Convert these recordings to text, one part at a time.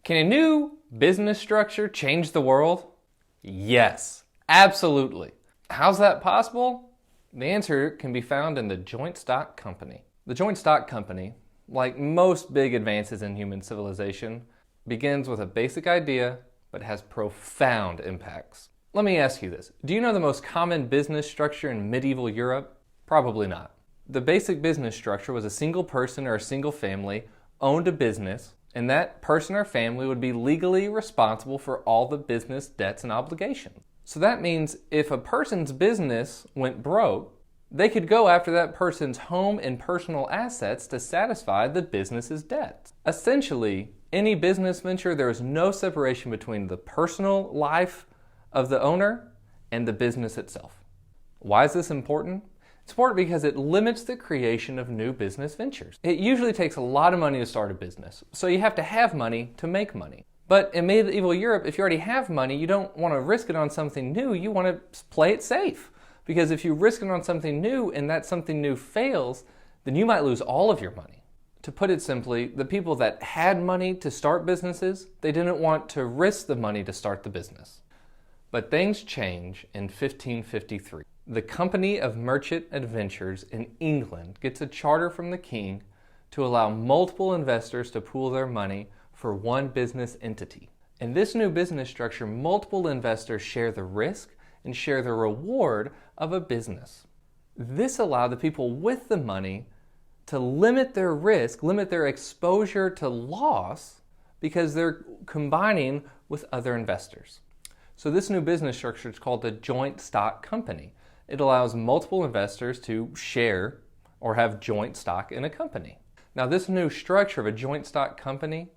Can a new business structure change the world? Yes, absolutely. How's that possible? The answer can be found in the joint stock company. The joint stock company, like most big advances in human civilization, begins with a basic idea but has profound impacts. Let me ask you this. Do you know the most common business structure in medieval Europe? Probably not. The basic business structure was a single person or a single family owned a business, and that person or family would be legally responsible for all the business debts and obligations. So that means if a person's business went broke, they could go after that person's home and personal assets to satisfy the business's debts. Essentially, any business venture, there is no separation between the personal life of the owner and the business itself. Why is this important? It's important because it limits the creation of new business ventures. It usually takes a lot of money to start a business, so you have to have money to make money. But in medieval Europe, if you already have money, you don't want to risk it on something new, you want to play it safe. Because if you risk it on something new and that something new fails, then you might lose all of your money. To put it simply, the people that had money to start businesses, they didn't want to risk the money to start the business. But things change in 1553. The Company of Merchant Adventurers in England gets a charter from the king to allow multiple investors to pool their money for one business entity. In this new business structure, multiple investors share the risk and share the reward of a business. This allowed the people with the money to limit their risk, limit their exposure to loss, because they're combining with other investors. So this new business structure is called the joint stock company. It allows multiple investors to share or have joint stock in a company. Now, this new structure of a joint stock company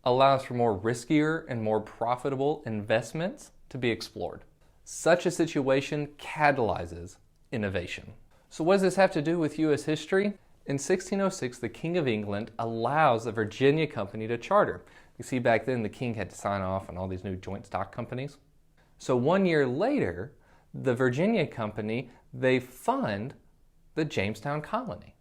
allows for more riskier and more profitable investments to be explored. Such a situation catalyzes innovation. So what does this have to do with U.S. history? In 1606, the King of England allows the Virginia Company to charter. You see, back then the king had to sign off on all these new joint stock companies. So 1 year later, the Virginia Company, they fund the Jamestown colony.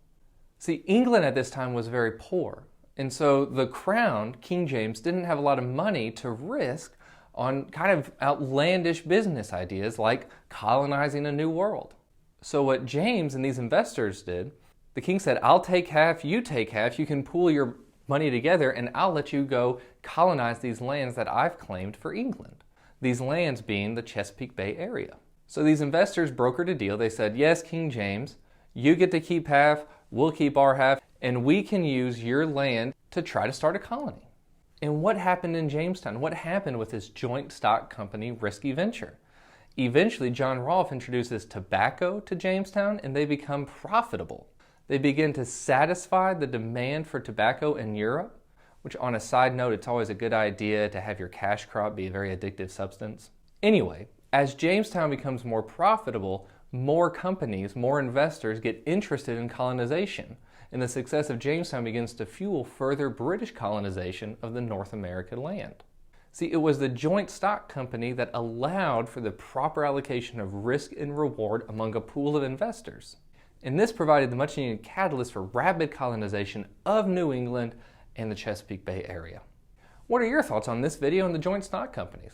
See, England at this time was very poor. And so the crown, King James, didn't have a lot of money to risk on kind of outlandish business ideas like colonizing a new world. So what James and these investors did, the king said, I'll take half, you take half, you can pool your money together and I'll let you go colonize these lands that I've claimed for England. These lands being the Chesapeake Bay area. So these investors brokered a deal. They said, yes, King James, you get to keep half, we'll keep our half, and we can use your land to try to start a colony. And what happened in Jamestown? What happened with this joint stock company risky venture? Eventually, John Rolfe introduces tobacco to Jamestown and they become profitable. They begin to satisfy the demand for tobacco in Europe, which on a side note, it's always a good idea to have your cash crop be a very addictive substance. Anyway, as Jamestown becomes more profitable, more companies, more investors get interested in colonization, and the success of Jamestown begins to fuel further British colonization of the North American land. See, it was the joint stock company that allowed for the proper allocation of risk and reward among a pool of investors. And this provided the much needed catalyst for rapid colonization of New England and the Chesapeake Bay area. What are your thoughts on this video and the joint stock companies?